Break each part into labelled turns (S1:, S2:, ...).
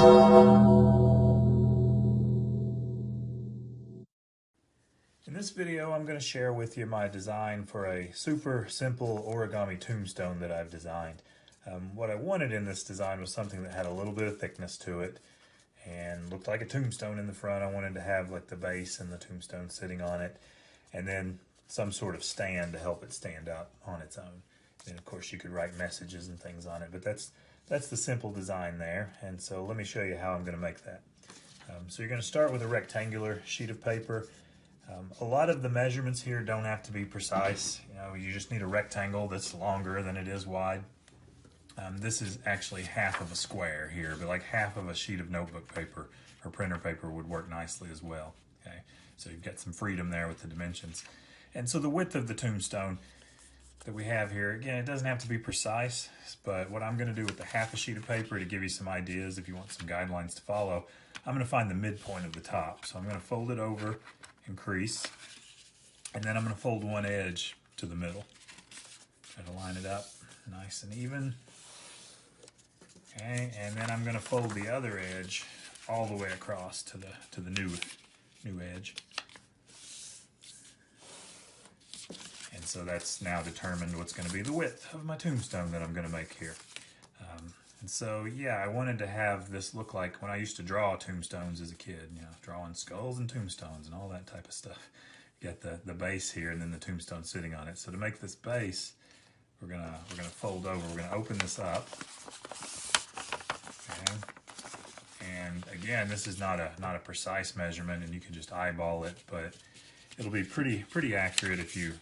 S1: In this video, I'm going to share with you my design for a super simple origami tombstone that I've designed. What I wanted in this design was something that had a little bit of thickness to it and looked like a tombstone in the front. I wanted to have like the base and the tombstone sitting on it, and then some sort of stand to help it stand up on its own. And of course you could write messages and things on it, but that's the simple design there. And so let me show you how I'm going to make that. So you're going to start with a rectangular sheet of paper. A lot of the measurements here don't have to be precise. You just need a rectangle that's longer than it is wide. This is actually half of a square here, but like half of a sheet of notebook paper or printer paper would work nicely as well. Okay, so you've got some freedom there with the dimensions. And so the width of the tombstone that we have here, again, it doesn't have to be precise, but what I'm going to do with the half a sheet of paper to give you some ideas if you want some guidelines to follow, I'm going to find the midpoint of the top. So I'm going to fold it over and crease, and then I'm going to fold one edge to the middle. Try to line it up nice and even. Okay, and then I'm going to fold the other edge all the way across to the new edge. And so that's now determined what's going to be the width of my tombstone that I'm going to make here. And so, yeah, I wanted to have this look like when I used to draw tombstones as a kid, drawing skulls and tombstones and all that type of stuff. You got the base here and then the tombstone sitting on it. So to make this base, we're gonna fold over. We're gonna open this up. Okay. And again, this is not a precise measurement, and you can just eyeball it, but it'll be pretty accurate if you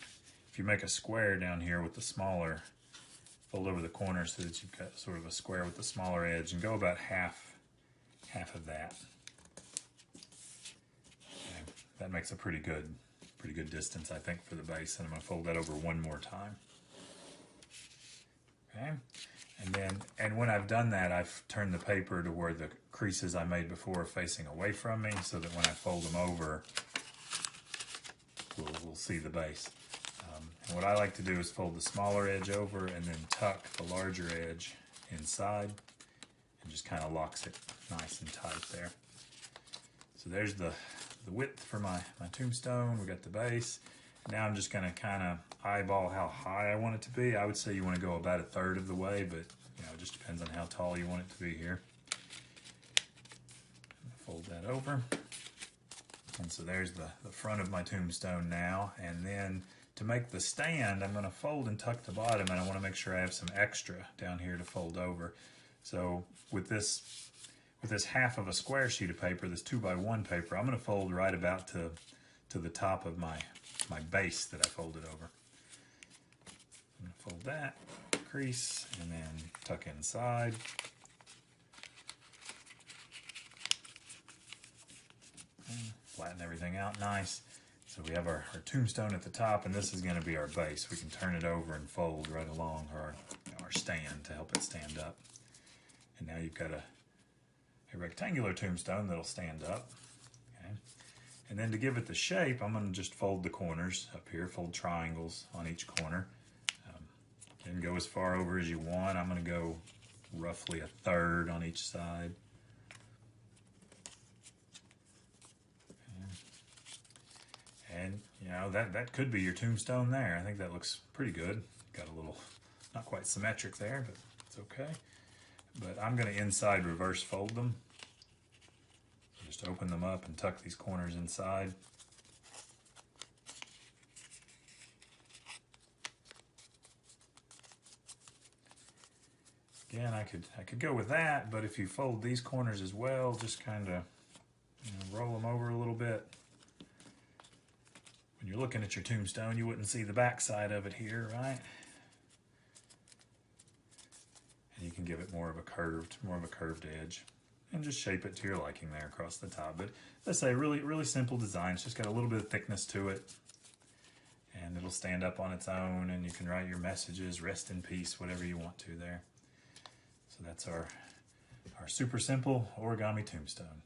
S1: make a square down here with the smaller. Fold over the corner so that you've got sort of a square with the smaller edge, and go about half of that. Okay. That makes a pretty good distance, I think, for the base, and I'm going to fold that over one more time. Okay, and when I've done that, I've turned the paper to where the creases I made before are facing away from me, so that when I fold them over, we'll see the base. And what I like to do is fold the smaller edge over and then tuck the larger edge inside, and just kind of locks it nice and tight there. So there's the width for my tombstone. We got the base. Now I'm just going to kind of eyeball how high I want it to be. I would say you want to go about 1/3 of the way, but it just depends on how tall you want it to be here. Fold that over. And so there's the front of my tombstone now. And then to make the stand, I'm going to fold and tuck the bottom, and I want to make sure I have some extra down here to fold over. So with this half of a square sheet of paper, this 2x1 paper, I'm going to fold right about to the top of my base that I folded over. I'm going to fold that, crease, and then tuck inside. Flatten everything out nice. So we have our tombstone at the top, and this is going to be our base. We can turn it over and fold right along our stand to help it stand up. And now you've got a rectangular tombstone that'll stand up. Okay. And then to give it the shape, I'm going to just fold the corners up here, fold triangles on each corner. And go as far over as you want. I'm going to go roughly 1/3 on each side. And that could be your tombstone there. I think that looks pretty good. Got a little, not quite symmetric there, but it's okay. But I'm going to inside reverse fold them. Just open them up and tuck these corners inside. Again, I could go with that, but if you fold these corners as well, just kind of roll them over a little bit. When you're looking at your tombstone, you wouldn't see the back side of it here, right? And you can give it more of a curved edge, and just shape it to your liking there across the top. But let's say really simple design. It's just got a little bit of thickness to it, and it'll stand up on its own, and you can write your messages, rest in peace, whatever you want to there. So that's our super simple origami tombstone.